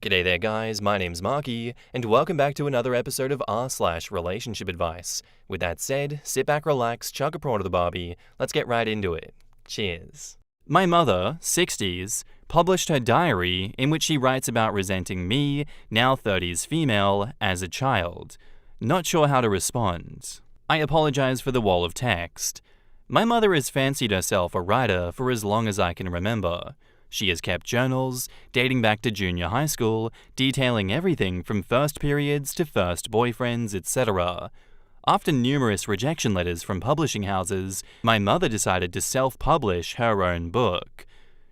G'day there guys, my name's Marky, and welcome back to another episode of r/relationship advice. With that said, sit back, relax, chuck a prawn to the Barbie, let's get right into it. Cheers. My mother, 60s, published her diary in which she writes about resenting me, now 30s female, as a child. Not sure how to respond. I apologize for the wall of text. My mother has fancied herself a writer for as long as I can remember. She has kept journals, dating back to junior high school, detailing everything from first periods to first boyfriends, etc. After numerous rejection letters from publishing houses, my mother decided to self-publish her own book.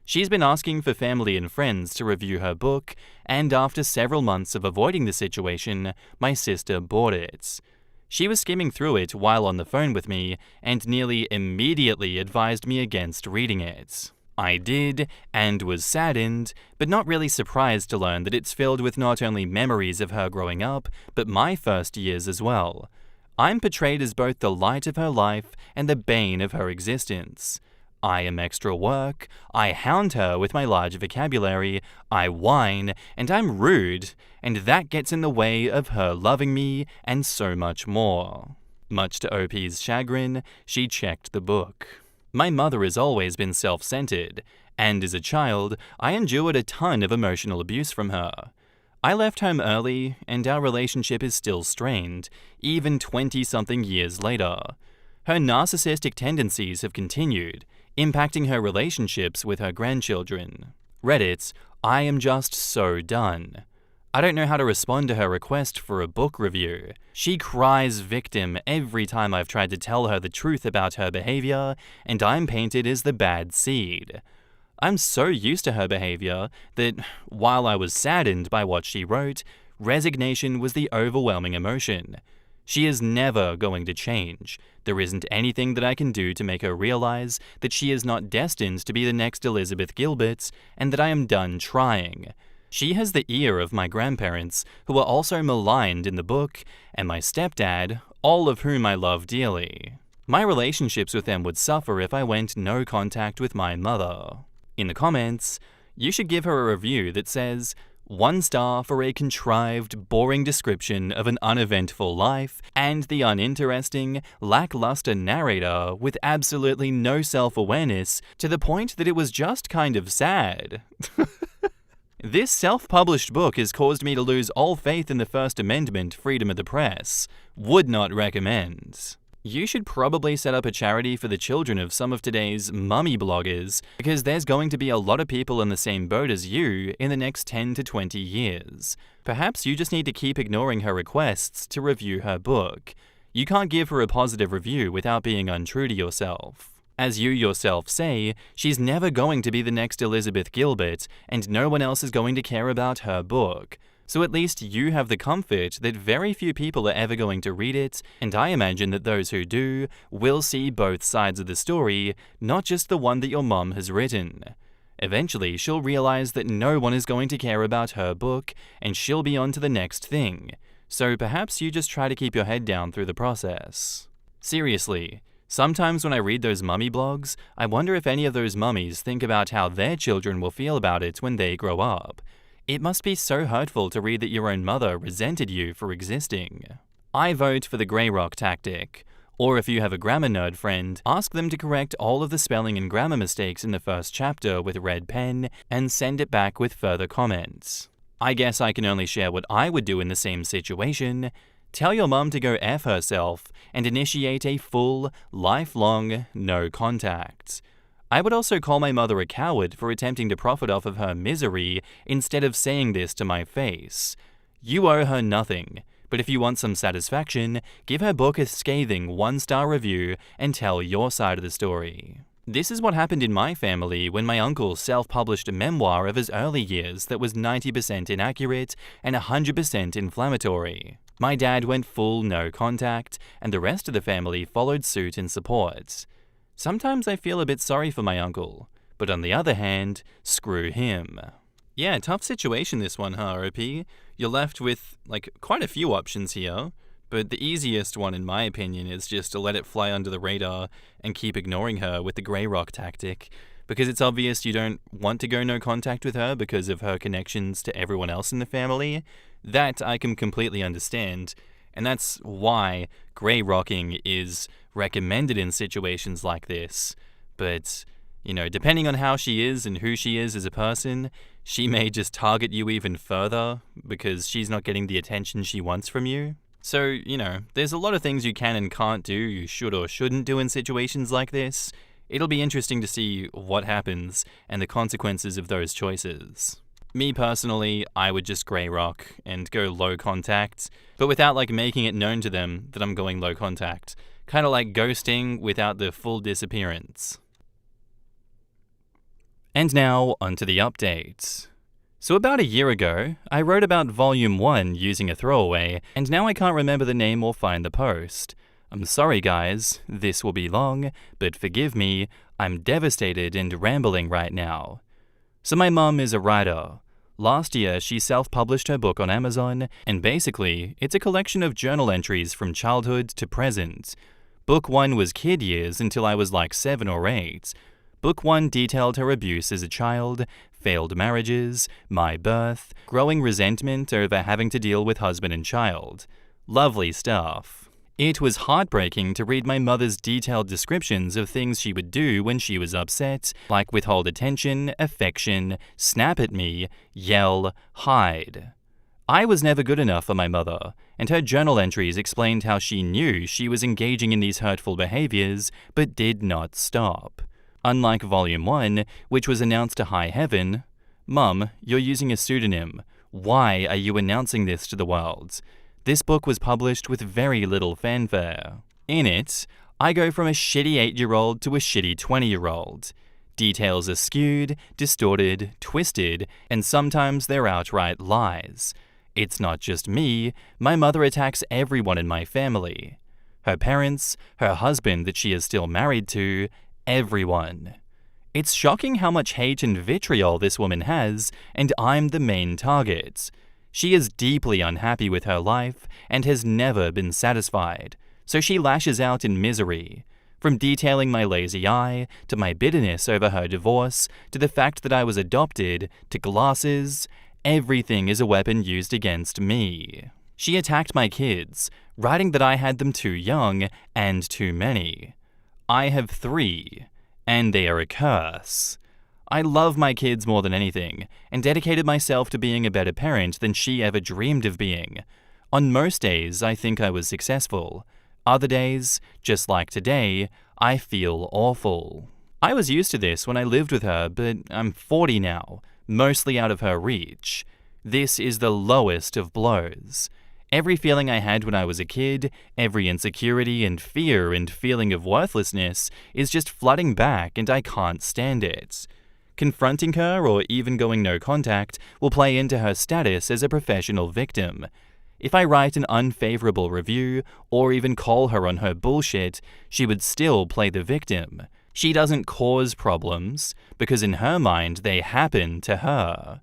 She's been asking for family and friends to review her book, and after several months of avoiding the situation, my sister bought it. She was skimming through it while on the phone with me, and nearly immediately advised me against reading it. I did, and was saddened, but not really surprised to learn that it's filled with not only memories of her growing up, but my first years as well. I'm portrayed as both the light of her life and the bane of her existence. I am extra work, I hound her with my large vocabulary, I whine, and I'm rude, and that gets in the way of her loving me, and so much more. Much to OP's chagrin, she checked the book. My mother has always been self-centered, and as a child, I endured a ton of emotional abuse from her. I left home early, and our relationship is still strained, even 20-something years later. Her narcissistic tendencies have continued, impacting her relationships with her grandchildren. Reddit, I am just so done. I don't know how to respond to her request for a book review. She cries victim every time I've tried to tell her the truth about her behavior, and I'm painted as the bad seed. I'm so used to her behavior that, while I was saddened by what she wrote, resignation was the overwhelming emotion. She is never going to change. There isn't anything that I can do to make her realize that she is not destined to be the next Elizabeth Gilbert, and that I am done trying. She has the ear of my grandparents, who are also maligned in the book, and my stepdad, all of whom I love dearly. My relationships with them would suffer if I went no contact with my mother. In the comments, you should give her a review that says, 1 star for a contrived, boring description of an uneventful life, and the uninteresting, lackluster narrator with absolutely no self-awareness to the point that it was just kind of sad. This self-published book has caused me to lose all faith in the First Amendment, freedom of the press. Would not recommend. You should probably set up a charity for the children of some of today's mummy bloggers, because there's going to be a lot of people in the same boat as you in the next 10 to 20 years. Perhaps you just need to keep ignoring her requests to review her book. You can't give her a positive review without being untrue to yourself. As you yourself say, she's never going to be the next Elizabeth Gilbert, and no one else is going to care about her book. So at least you have the comfort that very few people are ever going to read it, and I imagine that those who do will see both sides of the story, not just the one that your mom has written. Eventually, she'll realize that no one is going to care about her book, and she'll be on to the next thing. So perhaps you just try to keep your head down through the process. Seriously. Sometimes when I read those mummy blogs, I wonder if any of those mummies think about how their children will feel about it when they grow up. It must be so hurtful to read that your own mother resented you for existing. I vote for the grey rock tactic. Or if you have a grammar nerd friend, ask them to correct all of the spelling and grammar mistakes in the first chapter with a red pen and send it back with further comments. I guess I can only share what I would do in the same situation. Tell your mum to go F herself and initiate a full, lifelong no contact. I would also call my mother a coward for attempting to profit off of her misery instead of saying this to my face. You owe her nothing, but if you want some satisfaction, give her book a scathing 1-star review and tell your side of the story. This is what happened in my family when my uncle self-published a memoir of his early years that was 90% inaccurate and 100% inflammatory. My dad went full no contact, and the rest of the family followed suit in support. Sometimes I feel a bit sorry for my uncle, but on the other hand, screw him. Yeah, tough situation this one, huh, OP? You're left with, quite a few options here, but the easiest one in my opinion is just to let it fly under the radar and keep ignoring her with the grey rock tactic. because it's obvious you don't want to go no contact with her because of her connections to everyone else in the family. That I can completely understand, and that's why grey rocking is recommended in situations like this. But, depending on how she is and who she is as a person, she may just target you even further because she's not getting the attention she wants from you. So, there's a lot of things you can and can't do, you should or shouldn't do in situations like this. It'll be interesting to see what happens and the consequences of those choices. Me personally, I would just grey rock and go low contact, but without making it known to them that I'm going low contact. Kind of like ghosting without the full disappearance. And now, onto the update. So about a year ago, I wrote about Volume 1 using a throwaway, and now I can't remember the name or find the post. I'm sorry guys, this will be long, but forgive me, I'm devastated and rambling right now. So my mum is a writer. Last year, she self-published her book on Amazon, and basically, it's a collection of journal entries from childhood to present. Book 1 was kid years until I was 7 or 8. Book 1 detailed her abuse as a child, failed marriages, my birth, growing resentment over having to deal with husband and child. Lovely stuff. It was heartbreaking to read my mother's detailed descriptions of things she would do when she was upset, like withhold attention, affection, snap at me, yell, hide. I was never good enough for my mother, and her journal entries explained how she knew she was engaging in these hurtful behaviors, but did not stop. Unlike Volume 1, which was announced to high heaven, Mum, you're using a pseudonym. Why are you announcing this to the world? This book was published with very little fanfare. In it, I go from a shitty 8-year-old to a shitty 20-year-old. Details are skewed, distorted, twisted, and sometimes they're outright lies. It's not just me, my mother attacks everyone in my family. Her parents, her husband that she is still married to, everyone. It's shocking how much hate and vitriol this woman has, and I'm the main target. She is deeply unhappy with her life and has never been satisfied, so she lashes out in misery. From detailing my lazy eye, to my bitterness over her divorce, to the fact that I was adopted, to glasses, everything is a weapon used against me. She attacked my kids, writing that I had them too young and too many. I have 3, and they are a curse. I love my kids more than anything, and dedicated myself to being a better parent than she ever dreamed of being. On most days, I think I was successful. Other days, just like today, I feel awful. I was used to this when I lived with her, but I'm 40 now, mostly out of her reach. This is the lowest of blows. Every feeling I had when I was a kid, every insecurity and fear and feeling of worthlessness is just flooding back, and I can't stand it. Confronting her or even going no contact will play into her status as a professional victim. If I write an unfavorable review or even call her on her bullshit, she would still play the victim. She doesn't cause problems because in her mind they happen to her.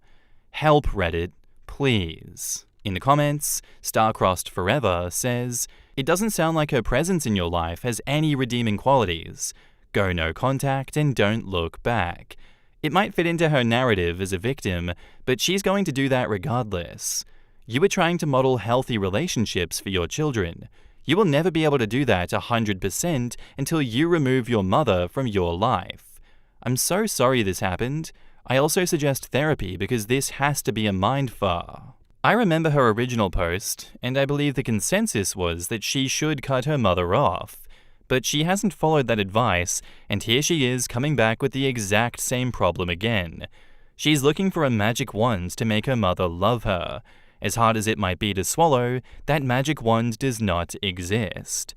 Help Reddit, please. In the comments, Starcrossed Forever says, "It doesn't sound like her presence in your life has any redeeming qualities. Go no contact and don't look back. It might fit into her narrative as a victim, but she's going to do that regardless. You are trying to model healthy relationships for your children. You will never be able to do that 100% until you remove your mother from your life. I'm so sorry this happened. I also suggest therapy because this has to be a mindfuck." I remember her original post, and I believe the consensus was that she should cut her mother off. But she hasn't followed that advice, and here she is coming back with the exact same problem again. She's looking for a magic wand to make her mother love her. As hard as it might be to swallow, that magic wand does not exist.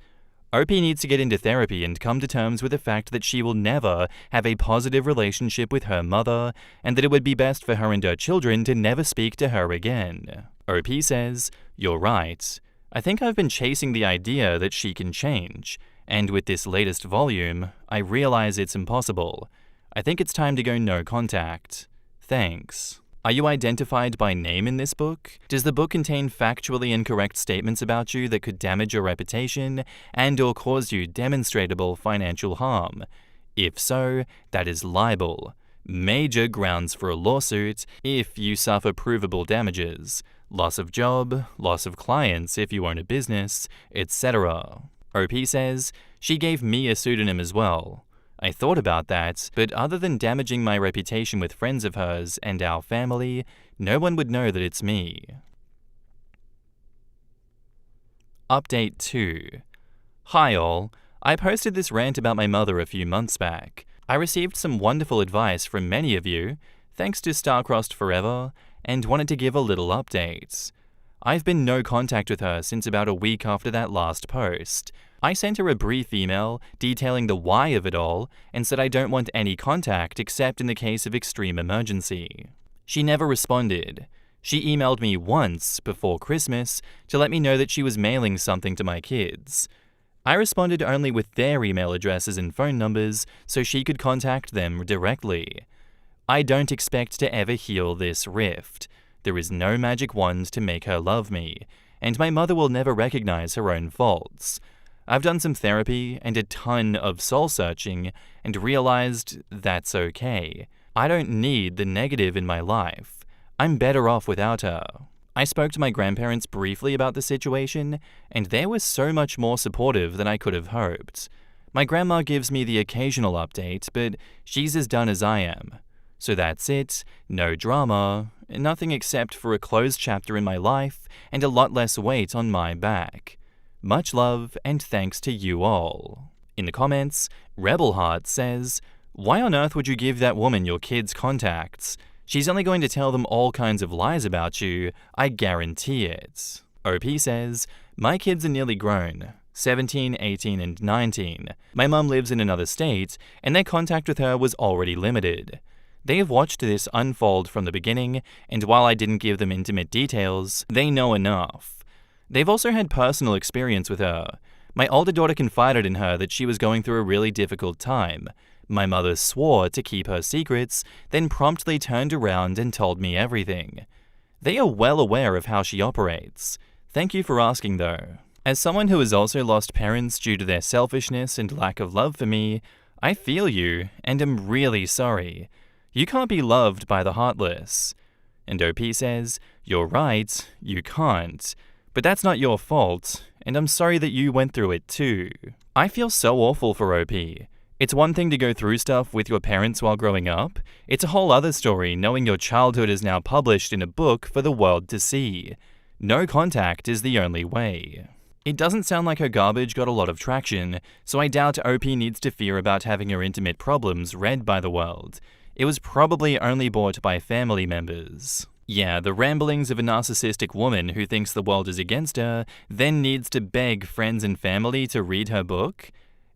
OP needs to get into therapy and come to terms with the fact that she will never have a positive relationship with her mother, and that it would be best for her and her children to never speak to her again. OP says, "You're right. I think I've been chasing the idea that she can change. And with this latest volume, I realize it's impossible. I think it's time to go no contact. Thanks." Are you identified by name in this book? Does the book contain factually incorrect statements about you that could damage your reputation and/or cause you demonstrable financial harm? If so, that is libel. Major grounds for a lawsuit if you suffer provable damages, loss of job, loss of clients if you own a business, etc. OP says, she gave me a pseudonym as well. I thought about that, but other than damaging my reputation with friends of hers and our family, no one would know that it's me. Update 2. Hi all. I posted this rant about my mother a few months back. I received some wonderful advice from many of you, thanks to Starcrossed Forever, and wanted to give a little update. I've been no contact with her since about a week after that last post. I sent her a brief email detailing the why of it all and said I don't want any contact except in the case of extreme emergency. She never responded. She emailed me once before Christmas to let me know that she was mailing something to my kids. I responded only with their email addresses and phone numbers so she could contact them directly. I don't expect to ever heal this rift. There is no magic wand to make her love me, and my mother will never recognize her own faults. I've done some therapy and a ton of soul-searching and realized that's okay. I don't need the negative in my life. I'm better off without her. I spoke to my grandparents briefly about the situation, and they were so much more supportive than I could have hoped. My grandma gives me the occasional update, but she's as done as I am. So that's it, no drama, nothing except for a closed chapter in my life and a lot less weight on my back. Much love and thanks to you all. In the comments, Rebel Heart says, why on earth would you give that woman your kids' contacts? She's only going to tell them all kinds of lies about you, I guarantee it. OP says, my kids are nearly grown, 17, 18, and 19. My mum lives in another state, and their contact with her was already limited. They have watched this unfold from the beginning, and while I didn't give them intimate details, they know enough. They've also had personal experience with her. My older daughter confided in her that she was going through a really difficult time. My mother swore to keep her secrets, then promptly turned around and told me everything. They are well aware of how she operates. Thank you for asking though. As someone who has also lost parents due to their selfishness and lack of love for me, I feel you and am really sorry. You can't be loved by the heartless. And OP says, you're right, you can't. But that's not your fault, and I'm sorry that you went through it too. I feel so awful for OP. It's one thing to go through stuff with your parents while growing up. It's a whole other story knowing your childhood is now published in a book for the world to see. No contact is the only way. It doesn't sound like her garbage got a lot of traction, so I doubt OP needs to fear about having her intimate problems read by the world. It was probably only bought by family members. Yeah, the ramblings of a narcissistic woman who thinks the world is against her, then needs to beg friends and family to read her book?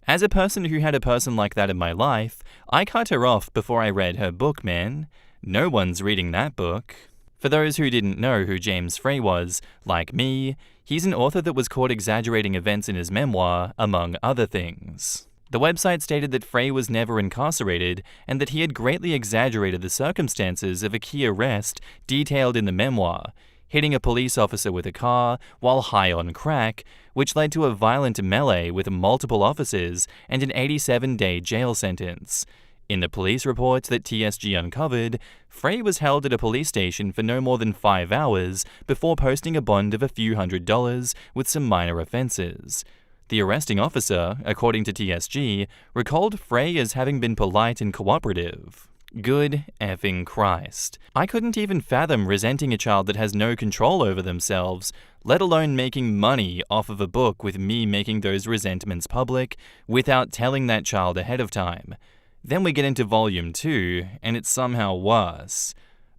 As a person who had a person like that in my life, I cut her off before I read her book, man. No one's reading that book. For those who didn't know who James Frey was, like me, he's an author that was caught exaggerating events in his memoir, among other things. The website stated that Frey was never incarcerated and that he had greatly exaggerated the circumstances of a key arrest detailed in the memoir, hitting a police officer with a car while high on crack, which led to a violent melee with multiple officers and an 87-day jail sentence. In the police report that TSG uncovered, Frey was held at a police station for no more than 5 hours before posting a bond of a few $100s with some minor offenses. The arresting officer, according to TSG, recalled Frey as having been polite and cooperative. Good effing Christ. I couldn't even fathom resenting a child that has no control over themselves, let alone making money off of a book with me making those resentments public without telling that child ahead of time. Then we get into volume 2, and it's somehow worse.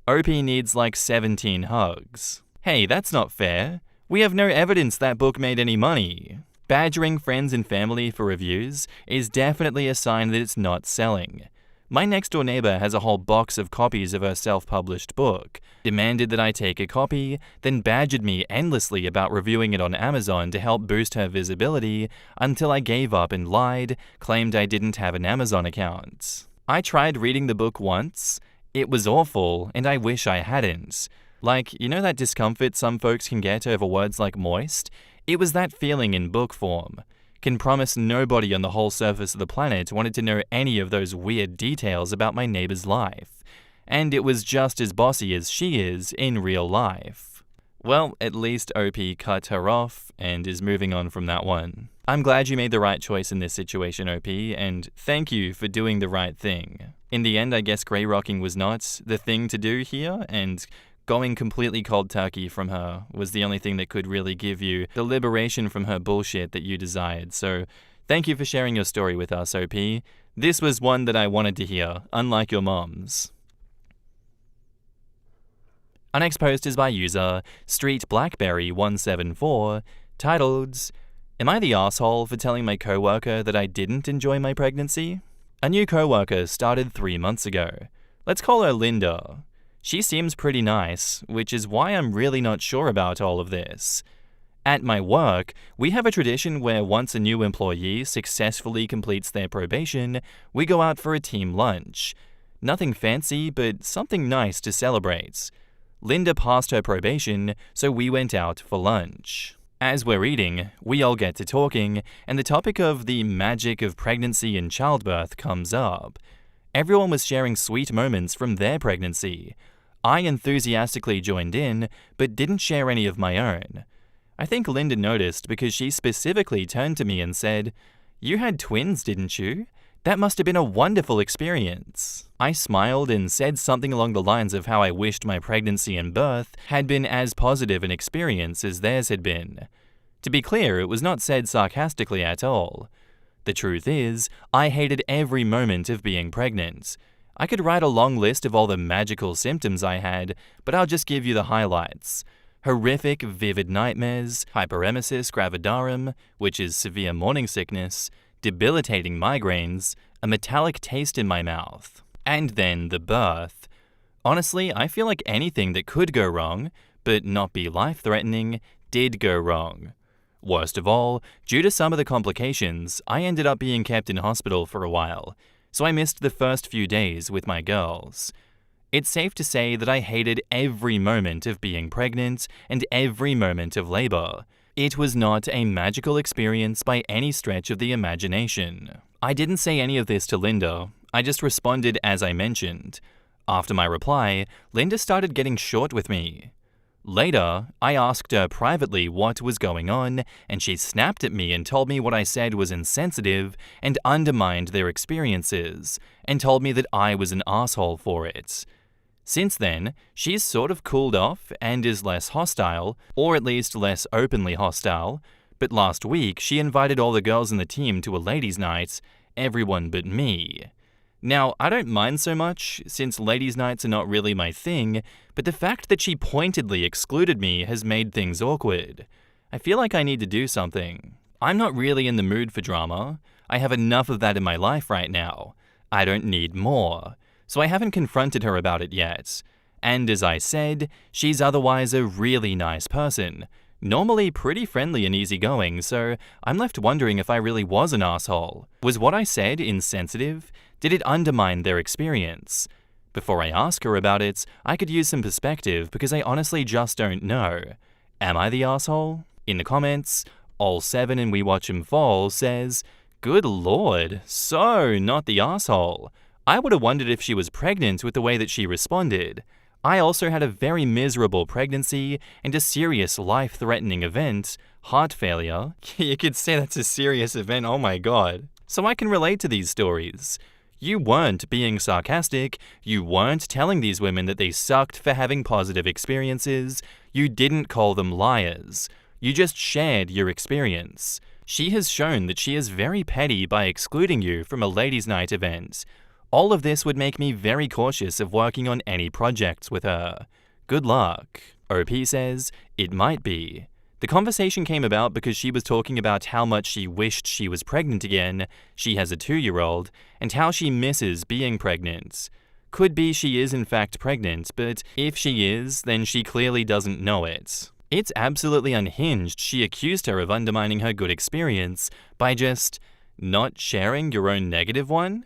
OP needs like 17 hugs. Hey, that's not fair. We have no evidence that book made any money. Badgering friends and family for reviews is definitely a sign that it's not selling. My next-door neighbor has a whole box of copies of her self-published book, demanded that I take a copy, then badgered me endlessly about reviewing it on Amazon to help boost her visibility until I gave up and lied, claimed I didn't have an Amazon account. I tried reading the book once. It was awful, and I wish I hadn't. Like, you know that discomfort some folks can get over words like moist? It was that feeling in book form. Can promise nobody on the whole surface of the planet wanted to know any of those weird details about my neighbor's life. And it was just as bossy as she is in real life. Well, at least OP cut her off and is moving on from that one. I'm glad you made the right choice in this situation, OP, and thank you for doing the right thing. In the end, I guess grey rocking was not the thing to do here, and going completely cold turkey from her was the only thing that could really give you the liberation from her bullshit that you desired. So thank you for sharing your story with us, OP. This was one that I wanted to hear, unlike your mom's. Our next post is by user StreetBlackberry174, titled, "Am I the asshole for telling my coworker that I didn't enjoy my pregnancy?" A new coworker started 3 months ago. Let's call her Linda. She seems pretty nice, which is why I'm really not sure about all of this. At my work, we have a tradition where once a new employee successfully completes their probation, we go out for a team lunch. Nothing fancy, but something nice to celebrate. Linda passed her probation, so we went out for lunch. As we're eating, we all get to talking, and the topic of the magic of pregnancy and childbirth comes up. Everyone was sharing sweet moments from their pregnancy. I enthusiastically joined in, but didn't share any of my own. I think Linda noticed because she specifically turned to me and said, "You had twins, didn't you? That must have been a wonderful experience." I smiled and said something along the lines of how I wished my pregnancy and birth had been as positive an experience as theirs had been. To be clear, it was not said sarcastically at all. The truth is, I hated every moment of being pregnant. I could write a long list of all the magical symptoms I had, but I'll just give you the highlights. Horrific, vivid nightmares, hyperemesis gravidarum, which is severe morning sickness, debilitating migraines, a metallic taste in my mouth, and then the birth. Honestly, I feel like anything that could go wrong, but not be life-threatening, did go wrong. Worst of all, due to some of the complications, I ended up being kept in hospital for a while, so I missed the first few days with my girls. It's safe to say that I hated every moment of being pregnant and every moment of labor. It was not a magical experience by any stretch of the imagination. I didn't say any of this to Linda, I just responded as I mentioned. After my reply, Linda started getting short with me. Later, I asked her privately what was going on, and she snapped at me and told me what I said was insensitive and undermined their experiences, and told me that I was an asshole for it. Since then, she's sort of cooled off and is less hostile, or at least less openly hostile, but last week she invited all the girls in the team to a ladies' night, everyone but me. Now, I don't mind so much, since ladies' nights are not really my thing, but the fact that she pointedly excluded me has made things awkward. I feel like I need to do something. I'm not really in the mood for drama. I have enough of that in my life right now. I don't need more. So I haven't confronted her about it yet. And as I said, she's otherwise a really nice person. Normally pretty friendly and easygoing, so I'm left wondering if I really was an asshole. Was what I said insensitive? Did it undermine their experience? Before I ask her about it, I could use some perspective because I honestly just don't know. Am I the asshole? In the comments, All7 and We Watch 'Em Fall says, "Good lord, so not the asshole. I would have wondered if she was pregnant with the way that she responded. I also had a very miserable pregnancy and a serious life-threatening event, heart failure." You could say that's a serious event, oh my god. So I can relate to these stories. You weren't being sarcastic, you weren't telling these women that they sucked for having positive experiences, you didn't call them liars. You just shared your experience. She has shown that she is very petty by excluding you from a ladies' night event. All of this would make me very cautious of working on any projects with her. Good luck. OP says, "It might be. The conversation came about because she was talking about how much she wished she was pregnant again, she has a 2-year-old, and how she misses being pregnant. Could be she is in fact pregnant, but if she is, then she clearly doesn't know it. It's absolutely unhinged she accused her of undermining her good experience by just not sharing your own negative one?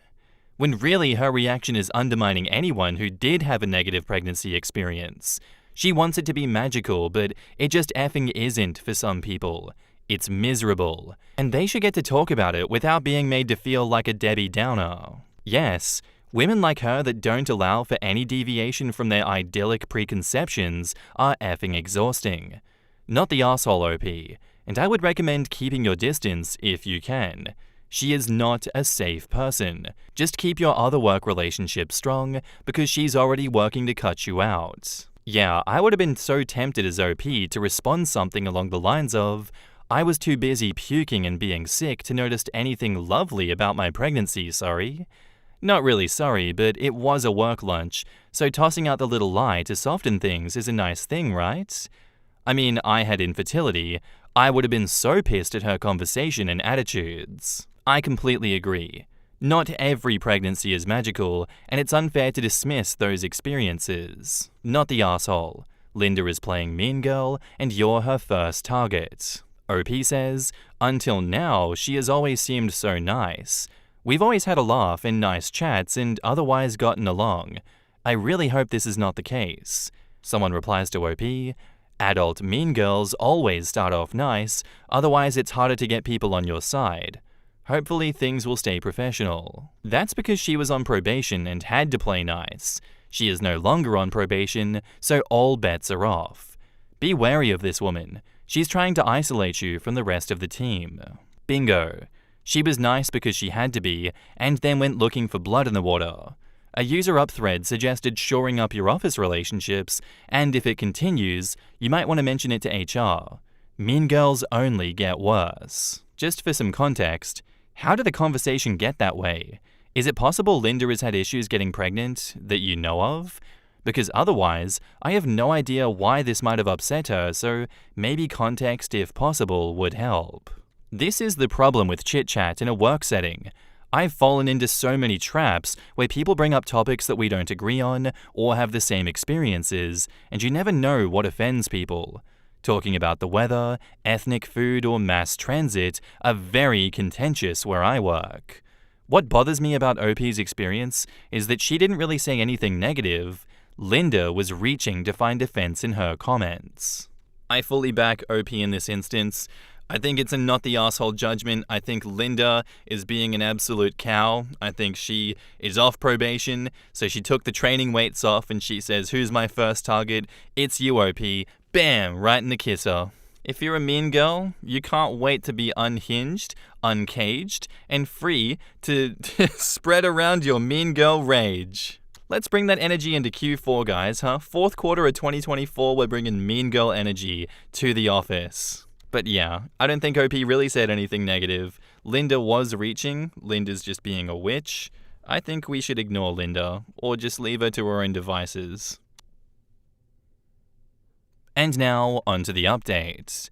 When really her reaction is undermining anyone who did have a negative pregnancy experience. She wants it to be magical, but it just effing isn't for some people. It's miserable, and they should get to talk about it without being made to feel like a Debbie Downer. Yes, women like her that don't allow for any deviation from their idyllic preconceptions are effing exhausting. Not the asshole OP, and I would recommend keeping your distance if you can. She is not a safe person. Just keep your other work relationship strong because she's already working to cut you out. Yeah, I would have been so tempted as OP to respond something along the lines of, I was too busy puking and being sick to notice anything lovely about my pregnancy, sorry. Not really sorry, but it was a work lunch, so tossing out the little lie to soften things is a nice thing, right? I mean, I had infertility. I would have been so pissed at her conversation and attitudes. I completely agree. Not every pregnancy is magical, and it's unfair to dismiss those experiences. Not the asshole. Linda is playing mean girl, and you're her first target. OP says, until now, she has always seemed so nice. We've always had a laugh and nice chats and otherwise gotten along. I really hope this is not the case. Someone replies to OP, adult mean girls always start off nice, otherwise it's harder to get people on your side. Hopefully things will stay professional. That's because she was on probation and had to play nice. She is no longer on probation, so all bets are off. Be wary of this woman. She's trying to isolate you from the rest of the team. Bingo. She was nice because she had to be, and then went looking for blood in the water. A user up thread suggested shoring up your office relationships, and if it continues, you might want to mention it to HR. Mean girls only get worse. Just for some context, how did the conversation get that way? Is it possible Linda has had issues getting pregnant that you know of? Because otherwise, I have no idea why this might have upset her, so maybe context, if possible, would help. This is the problem with chit-chat in a work setting. I've fallen into so many traps where people bring up topics that we don't agree on or have the same experiences, and you never know what offends people. Talking about the weather, ethnic food, or mass transit are very contentious where I work. What bothers me about OP's experience is that she didn't really say anything negative. Linda was reaching to find offense in her comments. I fully back OP in this instance. I think it's a not the asshole judgment. I think Linda is being an absolute cow. I think she is off probation, so she took the training weights off and she says, who's my first target? It's you, OP. Bam! Right in the kisser. If you're a mean girl, you can't wait to be unhinged, uncaged, and free to spread around your mean girl rage. Let's bring that energy into Q4, guys, huh? Fourth quarter of 2024, we're bringing mean girl energy to the office. But yeah, I don't think OP really said anything negative. Linda was reaching. Linda's just being a witch. I think we should ignore Linda, or just leave her to her own devices. And now, onto the updates.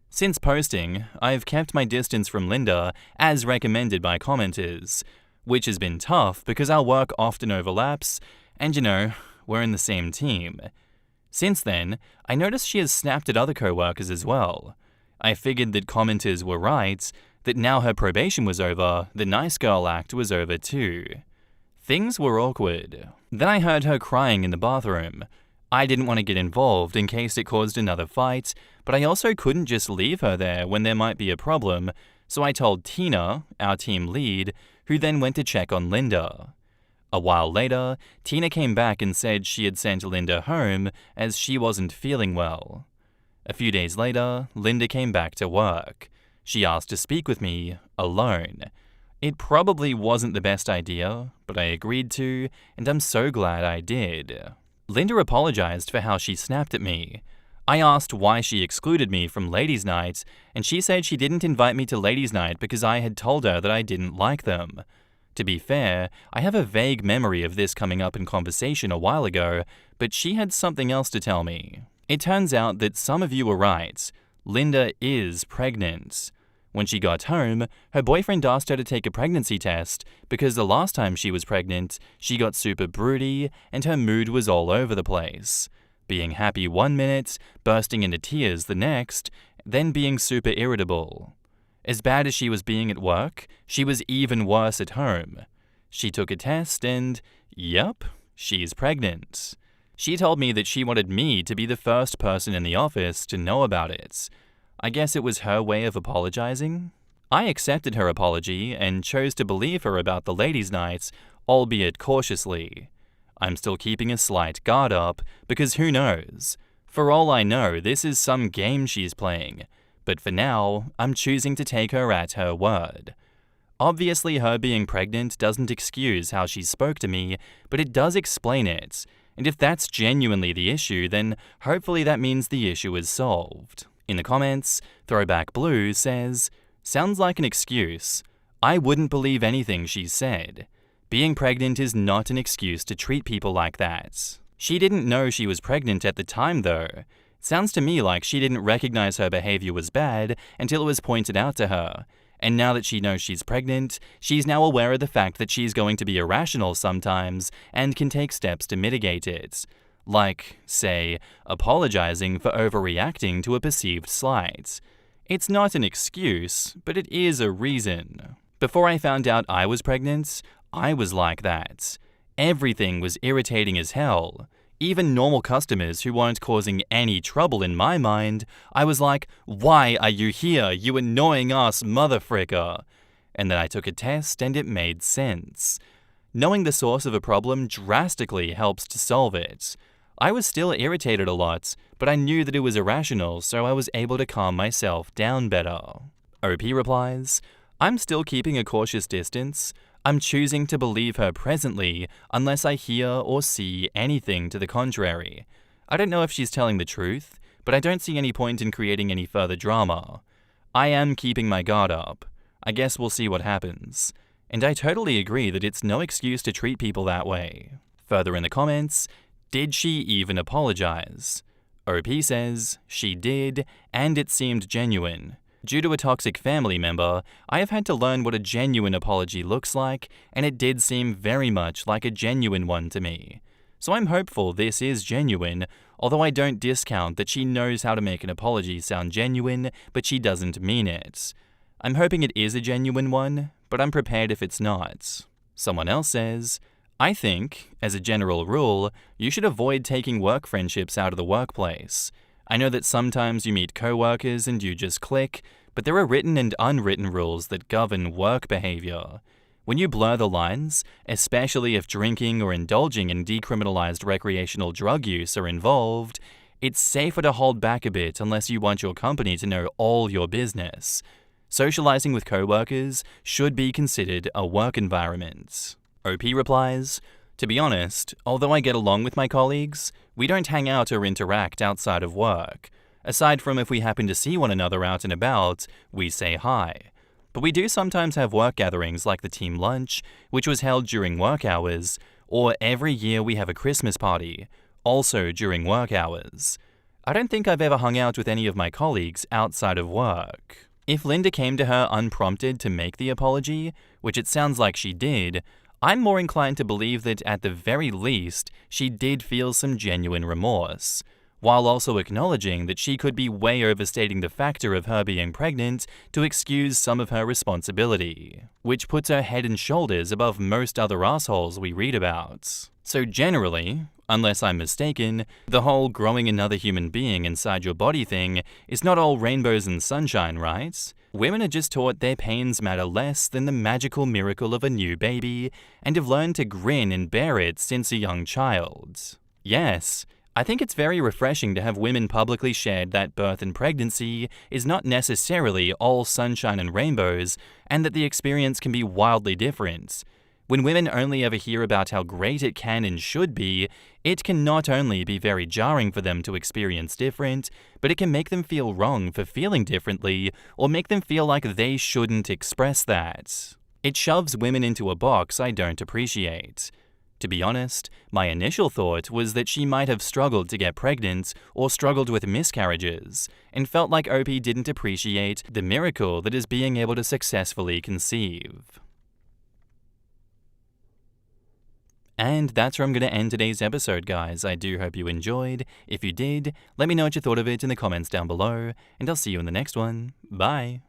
Since posting, I've kept my distance from Linda as recommended by commenters, which has been tough because our work often overlaps, and you know, we're in the same team. Since then, I noticed she has snapped at other co-workers as well. I figured that commenters were right, that now her probation was over, the nice girl act was over too. Things were awkward. Then I heard her crying in the bathroom. I didn't want to get involved in case it caused another fight, but I also couldn't just leave her there when there might be a problem, so I told Tina, our team lead, who then went to check on Linda. A while later, Tina came back and said she had sent Linda home as she wasn't feeling well. A few days later, Linda came back to work. She asked to speak with me, alone. It probably wasn't the best idea, but I agreed to, and I'm so glad I did. Linda apologized for how she snapped at me. I asked why she excluded me from ladies' night, and she said she didn't invite me to ladies' night because I had told her that I didn't like them. To be fair, I have a vague memory of this coming up in conversation a while ago, but she had something else to tell me. It turns out that some of you were right. Linda is pregnant. When she got home, her boyfriend asked her to take a pregnancy test because the last time she was pregnant, she got super broody and her mood was all over the place. Being happy one minute, bursting into tears the next, then being super irritable. As bad as she was being at work, she was even worse at home. She took a test and, yep, she's pregnant. She told me that she wanted me to be the first person in the office to know about it. I guess it was her way of apologizing? I accepted her apology and chose to believe her about the ladies' night, albeit cautiously. I'm still keeping a slight guard up, because who knows? For all I know, this is some game she's playing. But for now, I'm choosing to take her at her word. Obviously, her being pregnant doesn't excuse how she spoke to me, but it does explain it. And if that's genuinely the issue, then hopefully that means the issue is solved. In the comments, Throwback Blue says, "Sounds like an excuse. I wouldn't believe anything she said. Being pregnant is not an excuse to treat people like that. She didn't know she was pregnant at the time though. Sounds to me like she didn't recognize her behavior was bad until it was pointed out to her. And now that she knows she's pregnant, she's now aware of the fact that she's going to be irrational sometimes and can take steps to mitigate it. Like, say, apologizing for overreacting to a perceived slight. It's not an excuse, but it is a reason. Before I found out I was pregnant, I was like that. Everything was irritating as hell. Even normal customers who weren't causing any trouble in my mind, I was like, "Why are you here, you annoying ass motherfricker?" And then I took a test and it made sense. Knowing the source of a problem drastically helps to solve it. I was still irritated a lot, but I knew that it was irrational, so I was able to calm myself down better. OP replies, "I'm still keeping a cautious distance. I'm choosing to believe her presently unless I hear or see anything to the contrary. I don't know if she's telling the truth, but I don't see any point in creating any further drama. I am keeping my guard up. I guess we'll see what happens. And I totally agree that it's no excuse to treat people that way." Further in the comments, did she even apologize? OP says, "She did, and it seemed genuine. Due to a toxic family member, I have had to learn what a genuine apology looks like, and it did seem very much like a genuine one to me. So I'm hopeful this is genuine, although I don't discount that she knows how to make an apology sound genuine, but she doesn't mean it. I'm hoping it is a genuine one, but I'm prepared if it's not." Someone else says, "I think, as a general rule, you should avoid taking work friendships out of the workplace. I know that sometimes you meet co-workers and you just click, but there are written and unwritten rules that govern work behavior. When you blur the lines, especially if drinking or indulging in decriminalized recreational drug use are involved, it's safer to hold back a bit unless you want your company to know all your business. Socializing with co-workers should be considered a work environment." OP replies, "To be honest, although I get along with my colleagues, we don't hang out or interact outside of work. Aside from if we happen to see one another out and about, we say hi. But we do sometimes have work gatherings like the team lunch, which was held during work hours, or every year we have a Christmas party, also during work hours. I don't think I've ever hung out with any of my colleagues outside of work." If Linda came to her unprompted to make the apology, which it sounds like she did, I'm more inclined to believe that at the very least, she did feel some genuine remorse, while also acknowledging that she could be way overstating the factor of her being pregnant to excuse some of her responsibility, which puts her head and shoulders above most other assholes we read about. So generally, unless I'm mistaken, the whole growing another human being inside your body thing is not all rainbows and sunshine, right? Women are just taught their pains matter less than the magical miracle of a new baby, and have learned to grin and bear it since a young child. Yes, I think it's very refreshing to have women publicly shared that birth and pregnancy is not necessarily all sunshine and rainbows, and that the experience can be wildly different. When women only ever hear about how great it can and should be, it can not only be very jarring for them to experience different, but it can make them feel wrong for feeling differently, or make them feel like they shouldn't express that. It shoves women into a box I don't appreciate. To be honest, my initial thought was that she might have struggled to get pregnant or struggled with miscarriages, and felt like OP didn't appreciate the miracle that is being able to successfully conceive. And that's where I'm going to end today's episode, guys. I do hope you enjoyed. If you did, let me know what you thought of it in the comments down below, and I'll see you in the next one. Bye!